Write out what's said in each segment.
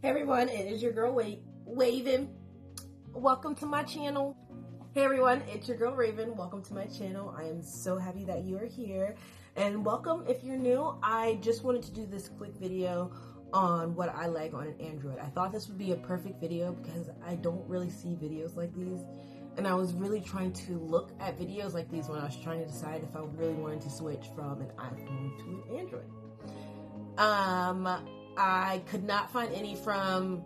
Hey everyone, it is your girl Wavin. Welcome to my channel. Hey everyone, it's your girl Raven. Welcome to my channel. I am so happy that you are here. And welcome if you're new. I just wanted to do this quick video on what I like on an Android. I thought this would be a perfect video because I don't really see videos like these. And I was really trying to look at videos like these when I was trying to decide if I really wanted to switch from an iPhone to an Android. I could not find any from,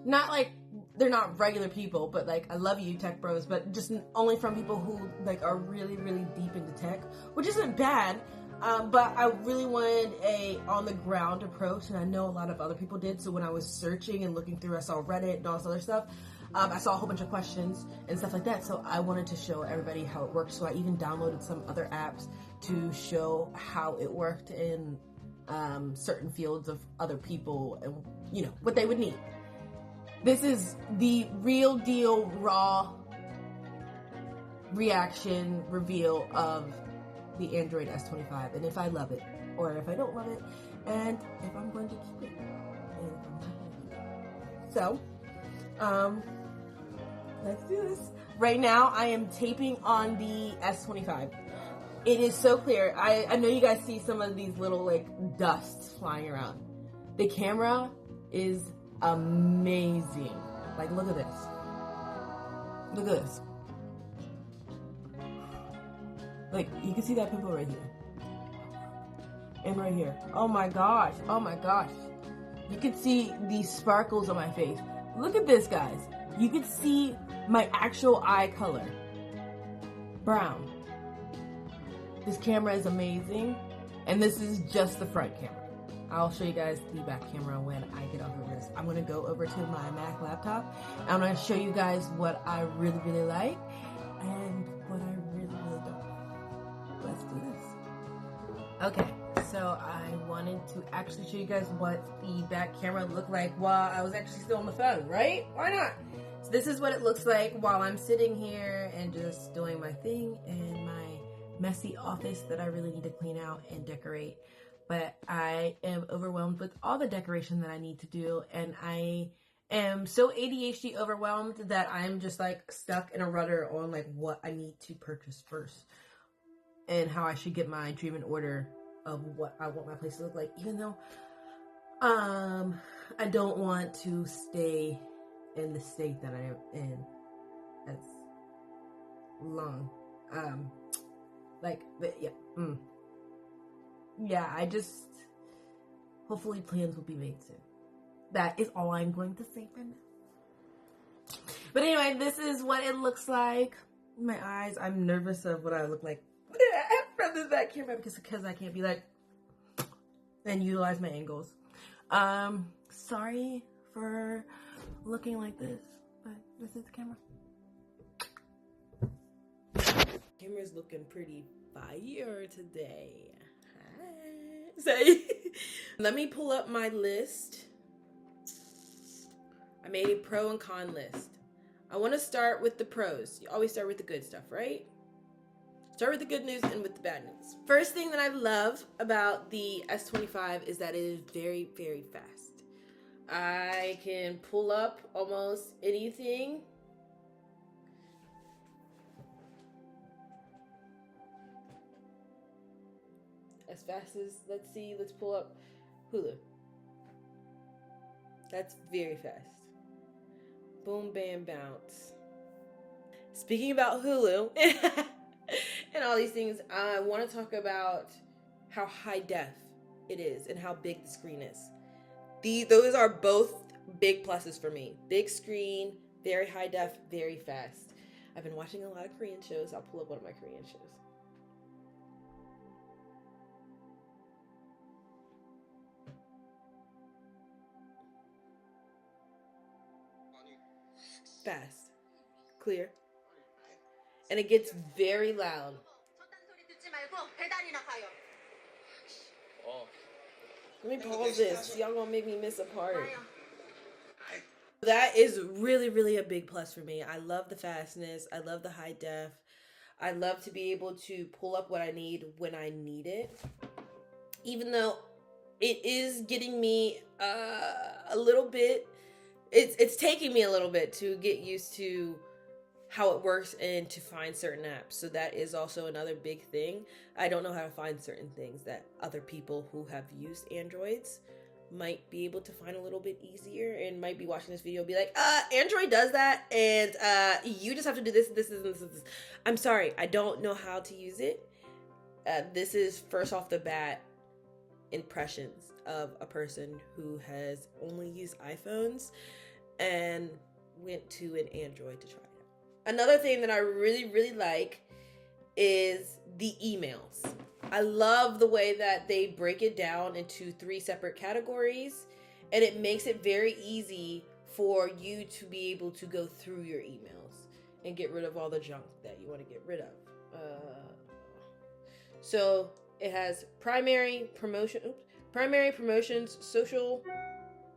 not like they're not regular people, but like I love you tech bros, but just only from people who like are really deep into tech, which isn't bad. But I really wanted a on the ground approach, and I know a lot of other people did. So when I was searching and looking through, I saw Reddit and all this other stuff. I saw a whole bunch of questions and stuff like that. So I wanted to show everybody how it works. So I even downloaded some other apps to show how it worked in certain fields of other people and you know what they would need. This is the real deal raw reaction reveal of the Android S25 and if I love it or if I don't love it and if I'm going to keep it and if I'm not going to keep it. So let's do this. Right now I am taping on the S25. It is so clear. I know you guys see some of these little like dusts flying around. The camera is amazing. Like look at this. Look at this. Like you can see that pimple right here. And right here. Oh my gosh. Oh my gosh. You can see these sparkles on my face. Look at this, guys. You can see my actual eye color. Brown. This camera is amazing, and this is just the front camera. I'll show you guys the back camera when I get off of this. I'm gonna go over to my Mac laptop, and I'm gonna show you guys what I really like and what I really don't. Let's do this. Okay, so I wanted to actually show you guys what the back camera looked like while I was actually still on the phone, right? Why not? So this is what it looks like while I'm sitting here and just doing my thing in my messy office that I really need to clean out and decorate. But I am overwhelmed with all the decoration that I need to do, and I am so ADHD overwhelmed that I'm just like stuck in a rudder on like what I need to purchase first and how I should get my dream in order of what I want my place to look like, even though I don't want to stay in the state that I am in as long. Yeah, I just, hopefully plans will be made soon. That is all I'm going to say for now. But anyway, this is what it looks like. My eyes, I'm nervous of what I look like from the back camera because I can't be like, and utilize my angles. Sorry for looking like this, but this is the camera. Camera's looking pretty fire today. Hi. So, let me pull up my list. I made a pro and con list. I want to start with the pros. You always start with the good stuff, right? Start with the good news and with the bad news. First thing that I love about the S25 is that it is very fast. I can pull up almost anything. As fast as, let's pull up Hulu. That's very fast. Boom, bam, bounce. Speaking about Hulu and all these things, I want to talk about how high def it is and how big the screen is. Those are both big pluses for me. Big screen, very high def, very fast. I've been watching a lot of Korean shows. I'll pull up one of my Korean shows. Fast, clear, and it gets very loud. Let me pause this. Y'all gonna make me miss a part. That is really a big plus for me. I love the fastness. I love the high def. I love to be able to pull up what I need when I need it. Even though it is getting me a little bit. It's taking me a little bit to get used to how it works and to find certain apps. So that is also another big thing. I don't know how to find certain things that other people who have used Androids might be able to find a little bit easier, and might be watching this video and be like, Android does that, and you just have to do this, this, and this. I'm sorry, I don't know how to use it. This is first off the bat impressions of a person who has only used iPhones and went to an Android to try it out. Another thing that I really, really like is the emails. I love the way that they break it down into 3 separate categories, and it makes it very easy for you to be able to go through your emails and get rid of all the junk that you want to get rid of. So it has primary promotions, social,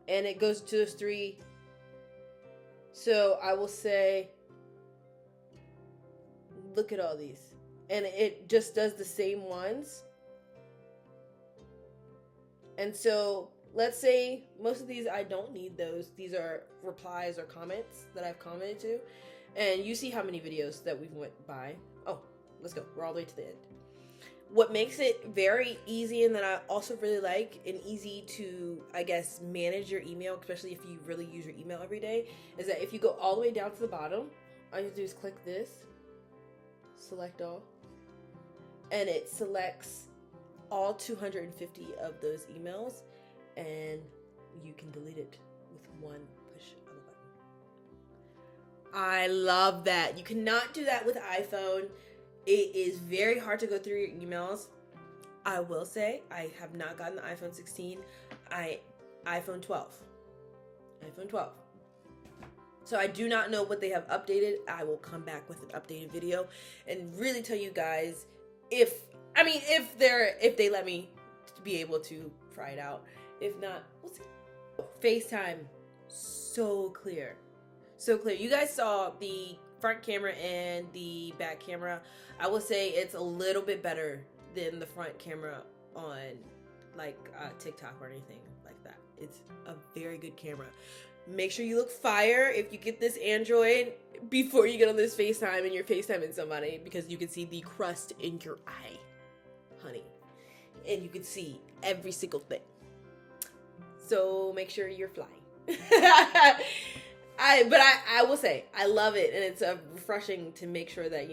and it goes to those 3. So I will say, look at all these. And it just does the same ones. And so let's say most of these, I don't need those. These are replies or comments that I've commented to. And you see how many videos that we've went by. Oh, let's go. We're all the way to the end. What makes it very easy, and that I also really like, and easy to, I guess, manage your email, especially if you really use your email every day, is that if you go all the way down to the bottom, all you have to do is click this, select all, and it selects all 250 of those emails, and you can delete it with one push of a button. I love that. You cannot do that with iPhone. It is very hard to go through your emails. I will say, I have not gotten the iPhone 16. iPhone 12. iPhone 12. So I do not know what they have updated. I will come back with an updated video and really tell you guys if they let me be able to try it out. If not, we'll see. FaceTime, so clear. So clear. You guys saw the front camera and the back camera. I will say it's a little bit better than the front camera on like TikTok or anything like that. It's a very good camera. Make sure you look fire if you get this Android before you get on this FaceTime and you're FaceTiming somebody, because you can see the crust in your eye, honey. And you can see every single thing. So make sure you're flying. I will say, I love it, and it's refreshing to make sure that,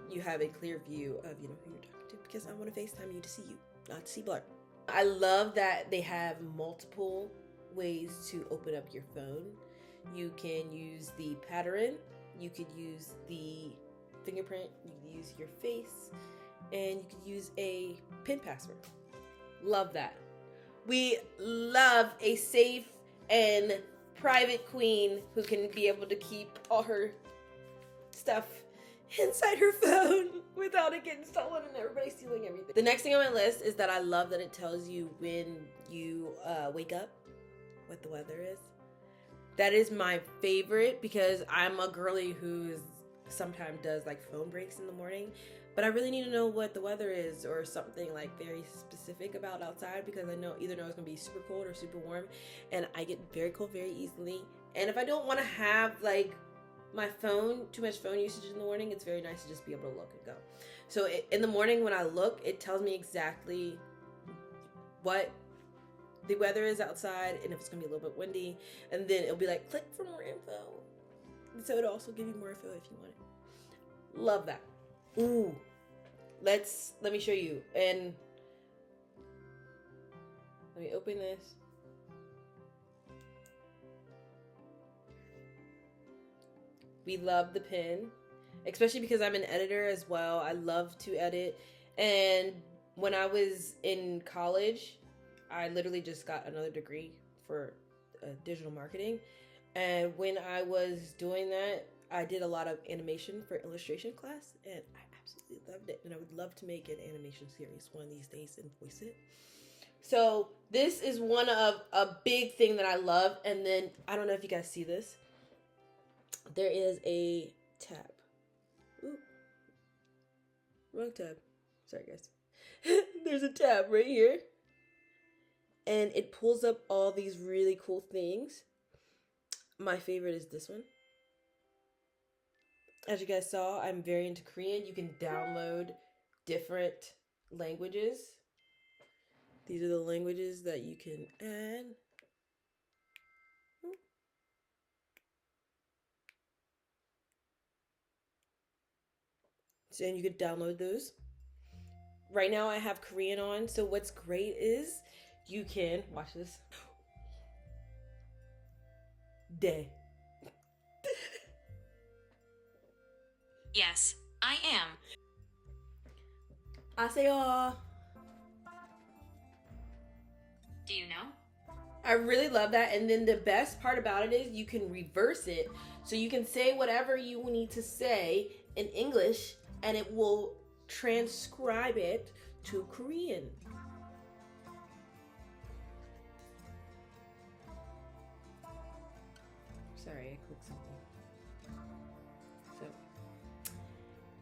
you have a clear view of, who you're talking to, because I want to FaceTime you to see you, not to see blur. I love that they have multiple ways to open up your phone. You can use the pattern, you could use the fingerprint, you could use your face, and you could use a PIN password. Love that. We love a safe and private queen who can be able to keep all her stuff inside her phone without it getting stolen and everybody stealing everything. The next thing on my list is that I love that it tells you when you wake up, what the weather is. That is my favorite, because I'm a girly who sometimes does like phone breaks in the morning, but I really need to know what the weather is, or something like very specific about outside, because I either know it's gonna be super cold or super warm, and I get very cold very easily. And if I don't want to have like my too much phone usage in the morning, it's very nice to just be able to look and go. So in the morning when I look, it tells me exactly what the weather is outside, and if it's gonna be a little bit windy, and then it'll be like, click for more info. And so it'll also give you more info if you want it. Love that. Ooh, let me show you, and let me open this. We love the pen, especially because I'm an editor as well. I love to edit, and when I was in college, I literally just got another degree for digital marketing, and when I was doing that, I did a lot of animation for illustration class, and I absolutely loved it, and I would love to make an animation series one of these days and voice it. So this is one of a big thing that I love. And then I don't know if you guys see this, there is a tab. Ooh, wrong tab. Sorry guys. There's a tab right here, and it pulls up all these really cool things. My favorite is this one. As you guys saw, I'm very into Korean. You can download different languages. These are the languages that you can add. So, and you can download those. Right now I have Korean on, so what's great is you can watch this. Day. Yes, I am. Aseyo. Do you know? I really love that. And then the best part about it is you can reverse it. So you can say whatever you need to say in English and it will transcribe it to Korean. Sorry, I clicked something. So,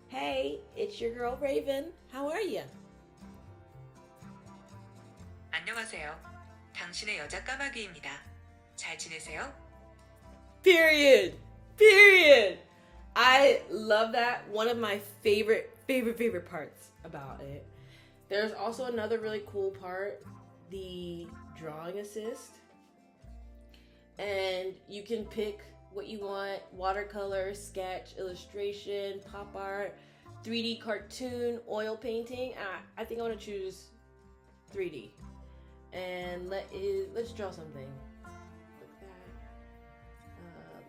hey, it's your girl Raven. How are you? 안녕하세요. 당신의 여자 까마귀입니다. 잘 지내세요? Period. Period. I love that. One of my favorite parts about it. There's also another really cool part, the drawing assist. And you can pick what you want: watercolor, sketch, illustration, pop art, 3D cartoon, oil painting. I think I want to choose 3D. And let's draw something. Look at that.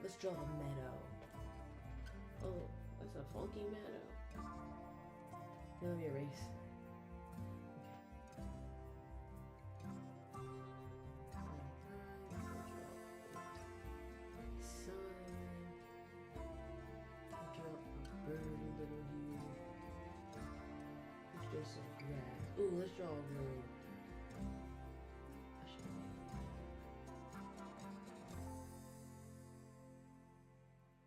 Let's draw a meadow. Oh, that's a funky meadow. Let me erase. Ooh, let's draw a road.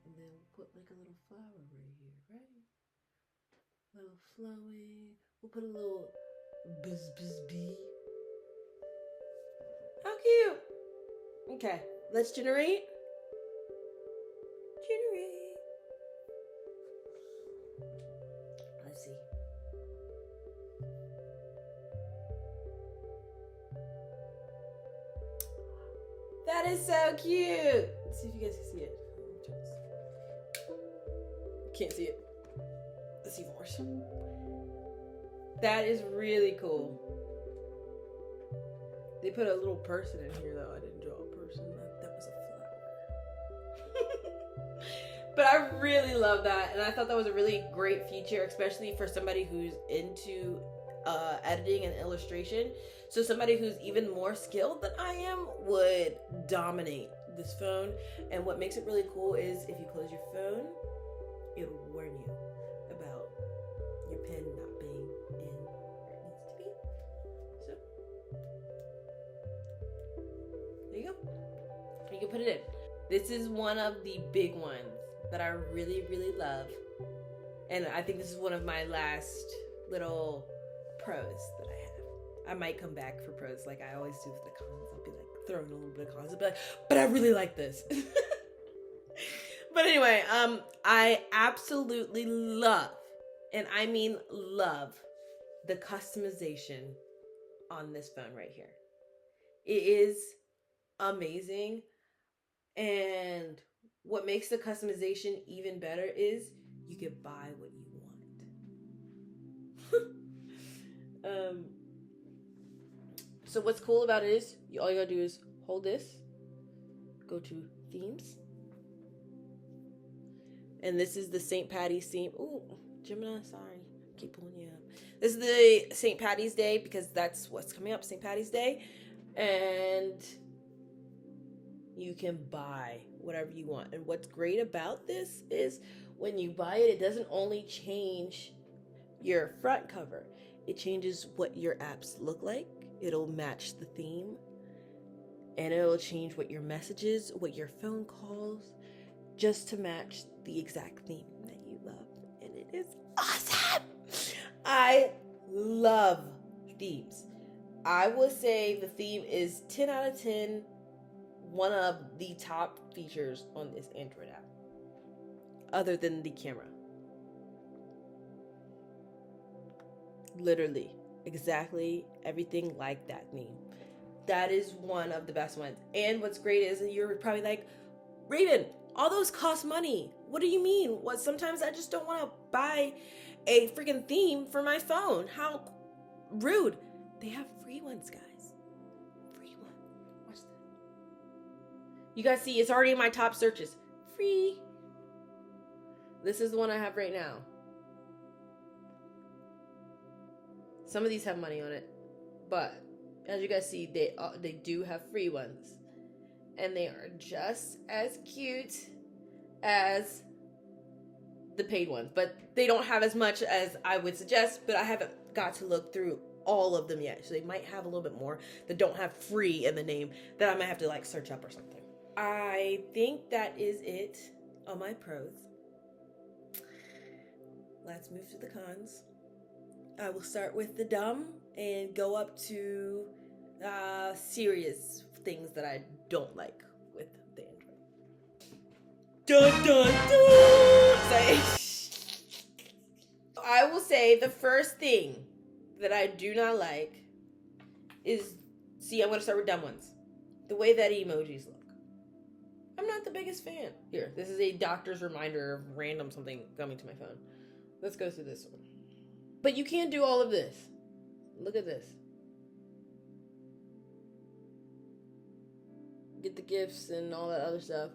And then we'll put like a little flower right here, right? Little flowing. We'll put a little bee. How cute! Okay, let's generate. Let's see. That is so cute. Let's see if you guys can see it. Can't see it. Let's see more. That is really cool. They put a little person in here though. I didn't draw a person. That was a flower. But I really love that, and I thought that was a really great feature, especially for somebody who's into editing and illustration. So somebody who's even more skilled than I am would dominate this phone. And what makes it really cool is if you close your phone, it'll warn you about your pen not being in where it needs to be. So there you go. You can put it in. This is one of the big ones that I really, really love. And I think this is one of my last little pros that I have. I might come back for pros like I always do with the cons. I'll be like throwing a little bit of cons. I'll be like, but I really like this. But anyway, I absolutely love, and I mean love, the customization on this phone right here. It is amazing. And what makes the customization even better is you can buy what you want. So what's cool about it is all you gotta do is hold this, go to themes, and this is the St. Patty's theme. Ooh, Gemini, sorry, keep pulling you up. This is the St. Patty's Day because that's what's coming up, St. Patty's Day, and you can buy whatever you want. And what's great about this is when you buy it, it doesn't only change your front cover, it changes what your apps look like. It'll match the theme, and it'll change what your messages, what your phone calls, just to match the exact theme that you love. And it is awesome. I love themes. I would say the theme is 10 out of 10, one of the top features on this Android app, other than the camera. Literally, exactly everything like that theme. That is one of the best ones. And what's great is that you're probably like, Raven, all those cost money. What do you mean? What? Sometimes I just don't want to buy a freaking theme for my phone. How rude. They have free ones, guys. Free one. Watch that. You guys see, it's already in my top searches. Free. This is the one I have right now. Some of these have money on it, but as you guys see, they do have free ones, and they are just as cute as the paid ones, but they don't have as much as I would suggest. But I haven't got to look through all of them yet, so they might have a little bit more that don't have free in the name that I might have to like search up or something. I think that is it on my pros. Let's move to the cons. I will start with the dumb and go up to serious things that I don't like with the Android. Dun dun dun! I will say the first thing that I do not like is, see, I'm going to start with dumb ones. The way that emojis look. I'm not the biggest fan. Here, this is a doctor's reminder of random something coming to my phone. Let's go through this one. But you can't do all of this. Look at this. Get the gifts and all that other stuff.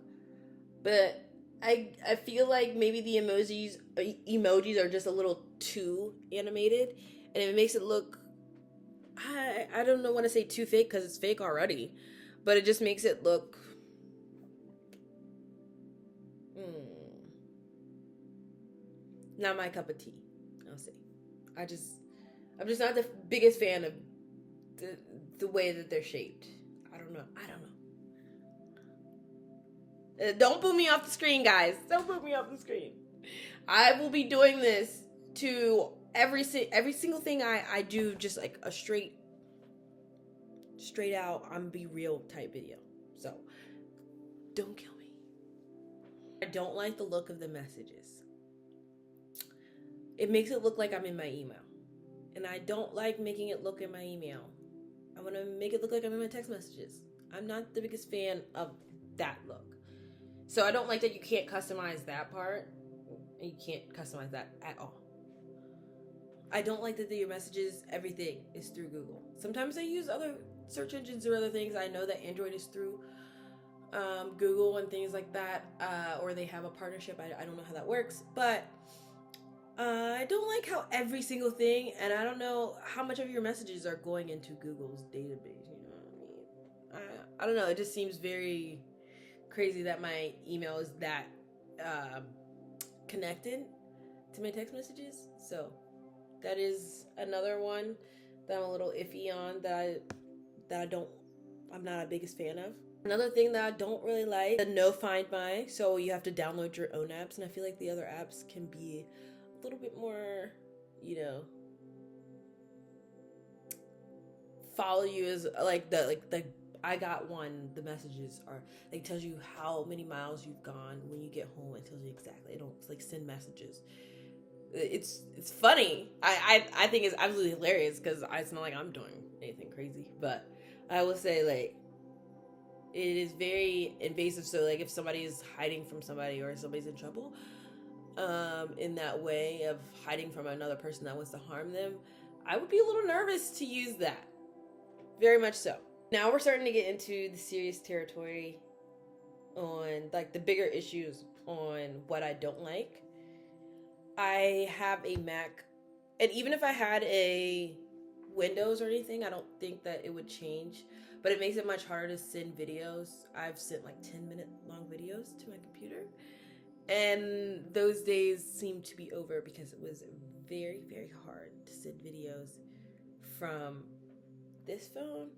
But I feel like maybe the emojis are just a little too animated, and it makes it look, I don't know, want to say too fake, because it's fake already, but it just makes it look not my cup of tea, I'll say. I'm just not the biggest fan of the way that they're shaped. I don't know. Don't boo me off the screen, guys. Don't boo me off the screen. I will be doing this to every single thing I do, just like a straight out, I'm be real type video. So don't kill me. I don't like the look of the messages. It makes it look like I'm in my email. And I don't like making it look in my email. I want to make it look like I'm in my text messages. I'm not the biggest fan of that look. So I don't like that you can't customize that part. You can't customize that at all. I don't like that your messages, everything is through Google. Sometimes I use other search engines or other things. I know that Android is through Google and things like that. Or they have a partnership. I don't know how that works. But I don't like how every single thing, and I don't know how much of your messages are going into Google's database, you know what I mean? I don't know, it just seems very crazy that my email is that connected to my text messages. So that is another one that I'm a little iffy on, I'm not a biggest fan of. Another thing that I don't really like, the no Find My, so you have to download your own apps, and I feel like the other apps can be a little bit more, follow you as like the I got one, the messages are like, tells you how many miles you've gone. When you get home, it tells you exactly. It don't like send messages. It's funny. I think it's absolutely hilarious because it's not like I'm doing anything crazy, but I will say, like, it is very invasive. So like if somebody is hiding from somebody or somebody's in trouble, in that way of hiding from another person that wants to harm them, I would be a little nervous to use that. Very much so. Now we're starting to get into the serious territory on like the bigger issues on what I don't like. I have a Mac, and even if I had a Windows or anything, I don't think that it would change, but it makes it much harder to send videos. I've sent like 10-minute long videos to my computer, and those days seem to be over because it was very, very hard to send videos from this phone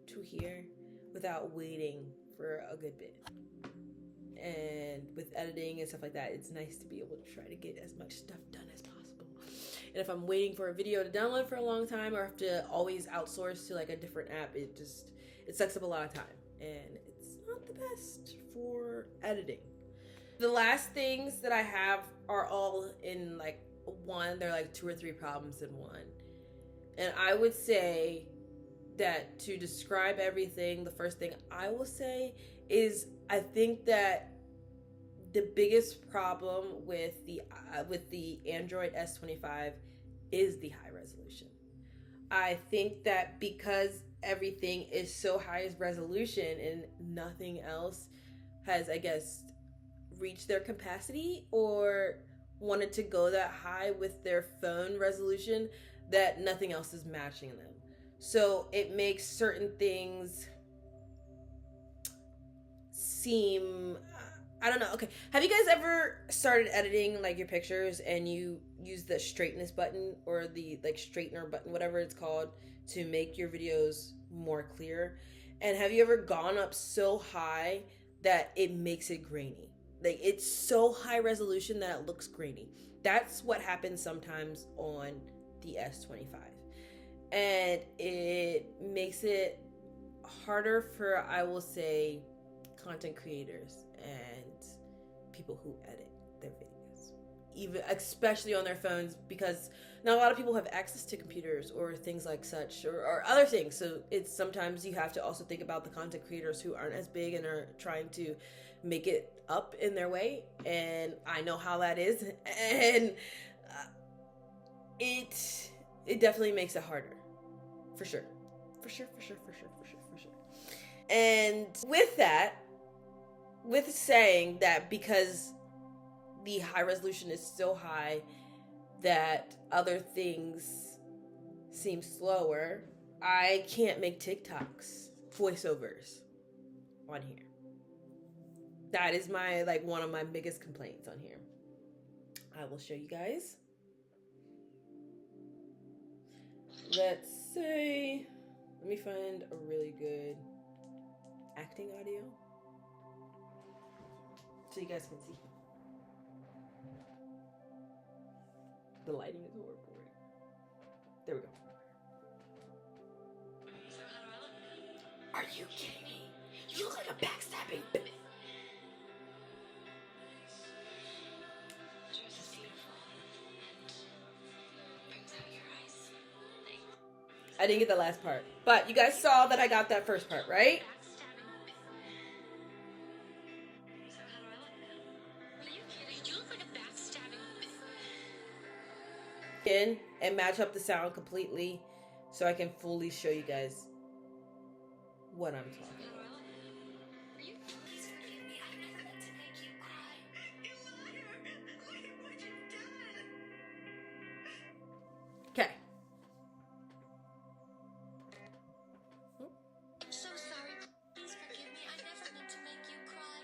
to here without waiting for a good bit. And with editing and stuff like that, it's nice to be able to try to get as much stuff done as possible And if I'm waiting for a video to download for a long time, or have to always outsource to like a different app, it sucks up a lot of time, and it's not the best for editing. The last things that I have are all in like one. They're like 2 or 3 problems in one. And I would say that to describe everything, the first thing I will say is I think that the biggest problem with the Android S25 is the high resolution. I think that because everything is so high resolution and nothing else has, I guess, reached their capacity or wanted to go that high with their phone resolution, that nothing else is matching them. So it makes certain things seem, I don't know. Okay, have you guys ever started editing like your pictures and you use the straightness button or the like straightener button, whatever it's called, to make your videos more clear? And have you ever gone up so high that it makes it grainy? Like, it's so high resolution that it looks grainy. That's what happens sometimes on the S25. And it makes it harder for, I will say, content creators and people who edit their videos, even especially on their phones, because not a lot of people have access to computers or things like such, or other things. So it's sometimes you have to also think about the content creators who aren't as big and are trying to make it up in their way. And I know how that is, and it definitely makes it harder, for sure. And with that, with saying that, because the high resolution is so high that other things seem slower, I can't make TikToks voiceovers on here. That is my, like, one of my biggest complaints on here. I will show you guys. Let's say, let me find a really good acting audio so you guys can see. The lighting is horrible. There we go. Are you kidding me? You look like a backstabbing bitch. I didn't get the last part, but you guys saw that I got that first part, right? In and match up the sound completely so I can fully show you guys what I'm talking about. Okay. I'm so sorry. Please forgive me. I never meant to make you cry.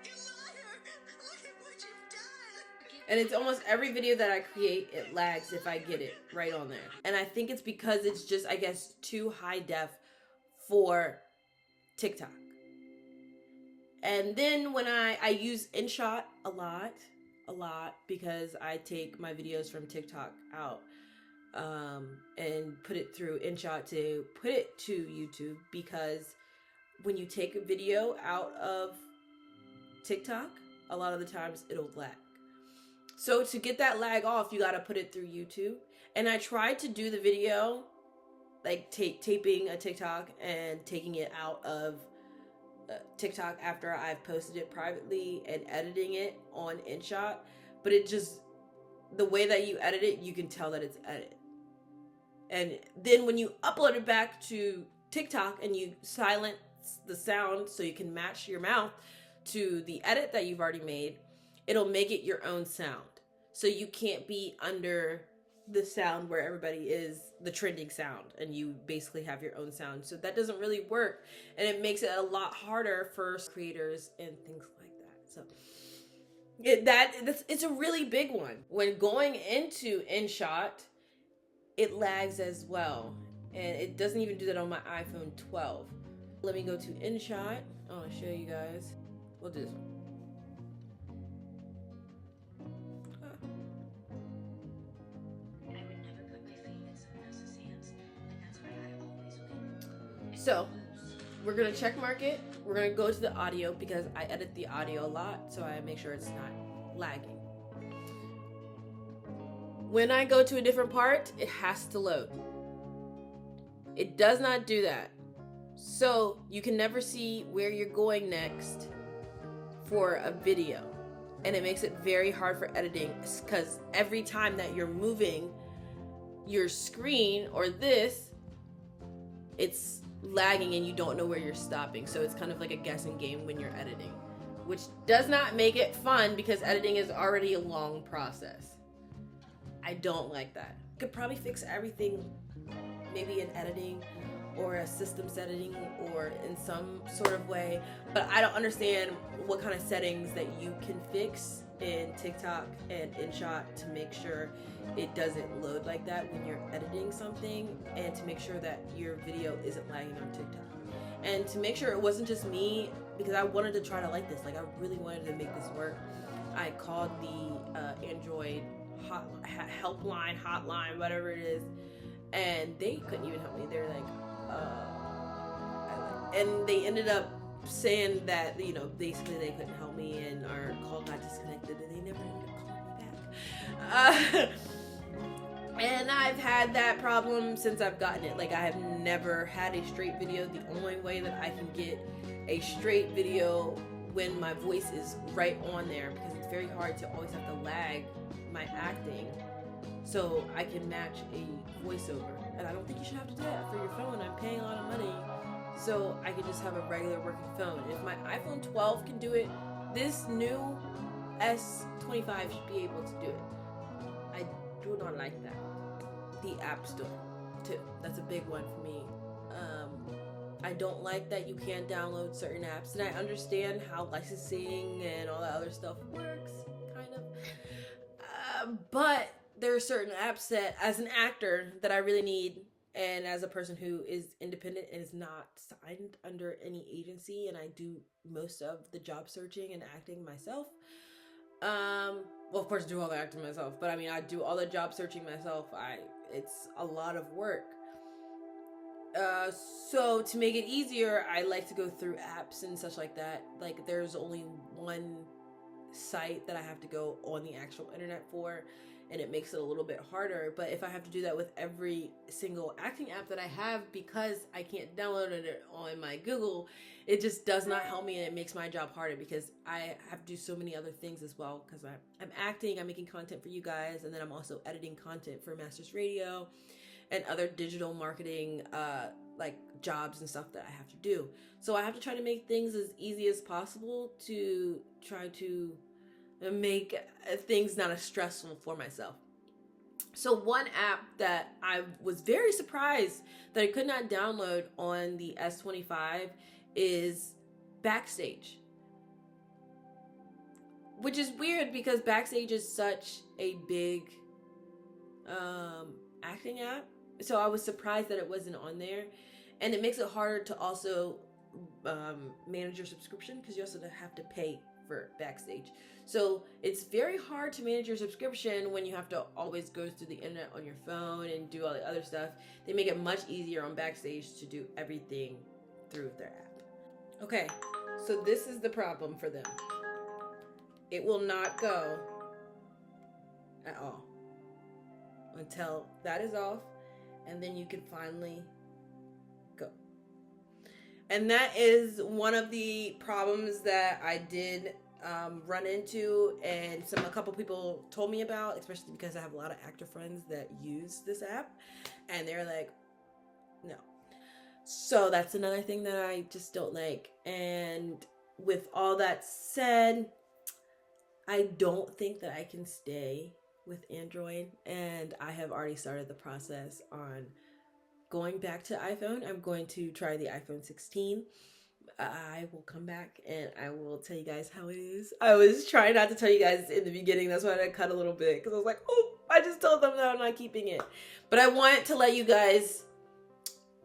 You liar! Look at what you've done! And it's almost every video that I create, it lags if I get it right on there. And I think it's because it's just, I guess, too high def for TikTok. And then when I use InShot a lot, because I take my videos from TikTok out and put it through InShot to put it to YouTube, because when you take a video out of TikTok, a lot of the times it'll lag. So to get that lag off, you got to put it through YouTube. And I tried to do the video, like taping a TikTok and taking it out of TikTok after I've posted it privately and editing it on InShot. But it just, the way that you edit it, you can tell that it's edited. And then when you upload it back to TikTok and you silence the sound so you can match your mouth to the edit that you've already made, it'll make it your own sound. So you can't be under the sound where everybody is, the trending sound, and you basically have your own sound. So that doesn't really work, and it makes it a lot harder for creators and things like that. So it's a really big one. When going into InShot, it lags as well, and it doesn't even do that on my iPhone 12. Let me go to InShot. I want to show you guys. We'll do this one. So we're gonna check mark it. We're gonna go to the audio because I edit the audio a lot, so I make sure it's not lagging. When I go to a different part, it has to load. It does not do that. So you can never see where you're going next for a video. And it makes it very hard for editing because every time that you're moving your screen or this, it's lagging and you don't know where you're stopping. So it's kind of like a guessing game when you're editing, which does not make it fun because editing is already a long process. I don't like that. Could probably fix everything, maybe in editing or a system setting or in some sort of way, but I don't understand what kind of settings that you can fix in TikTok and InShot to make sure it doesn't load like that when you're editing something, and to make sure that your video isn't lagging on TikTok, and to make sure it wasn't just me, because I wanted to try to like this, like I really wanted to make this work. I called the Android hotline, whatever it is, and they couldn't even help me. They're like, and they ended up saying that, you know, basically they couldn't help me and our call got disconnected, and they never ended up calling me back. And I've had that problem since I've gotten it. Like, I have never had a straight video. The only way that I can get a straight video when my voice is right on there, because it's very hard to always have to lag my acting so I can match a voiceover. And I don't think you should have to do that for your phone. I'm paying a lot of money, so I could just have a regular working phone. If my iPhone 12 can do it, this new S25 should be able to do it. I do not like that. The App Store, too. That's a big one for me. I don't like that you can't download certain apps, and I understand how licensing and all that other stuff works, kind of. But there are certain apps that, as an actor, that I really need, and as a person who is independent and is not signed under any agency, and I do most of the job searching and acting myself. Well, of course, do all the acting myself, but I mean, I do all the job searching myself. It's a lot of work. So to make it easier, I like to go through apps and such like that. Like, there's only one site that I have to go on the actual internet for, and it makes it a little bit harder. But if I have to do that with every single acting app that I have, because I can't download it on my Google, it just does not help me, and it makes my job harder because I have to do so many other things as well, because I'm acting, I'm making content for you guys, and then I'm also editing content for Masters Radio and other digital marketing like jobs and stuff that I have to do. So I have to try to make things as easy as possible to try to make things not as stressful for myself. So one app that I was very surprised that I could not download on the S25 is Backstage, which is weird because Backstage is such a big acting app. So I was surprised that it wasn't on there, and it makes it harder to also manage your subscription, because you also have to pay for Backstage. So it's very hard to manage your subscription when you have to always go through the internet on your phone and do all the other stuff. They make it much easier on Backstage to do everything through their app. Okay, so this is the problem for them. It will not go at all until that is off, and then you can finally go. And that is one of the problems that I did run into, and a couple people told me about, especially because I have a lot of actor friends that use this app, and they're like, no. So that's another thing that I just don't like. And with all that said, I don't think that I can stay with Android, and I have already started the process on going back to iPhone. I'm going to try the iPhone 16. I will come back and I will tell you guys how it is. I was trying not to tell you guys in the beginning. That's why I cut a little bit, because I was like, oh, I just told them that I'm not keeping it. But I want to let you guys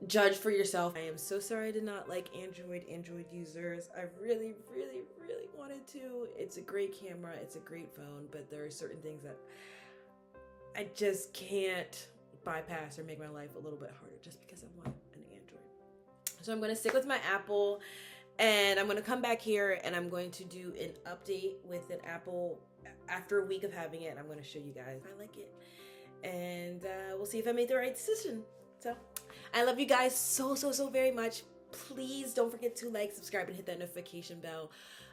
judge for yourself. I am so sorry I did not like Android users. I really, really, really wanted to. It's a great camera. It's a great phone. But there are certain things that I just can't bypass or make my life a little bit harder just because I want an Android. So I'm going to stick with my Apple, and I'm going to come back here and I'm going to do an update with an Apple after a week of having it. I'm going to show you guys if I like it, and we'll see if I made the right decision. So I love you guys so very much. Please don't forget to like, subscribe, and hit that notification bell.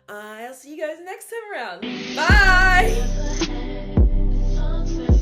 I'll see you guys next time around. Bye!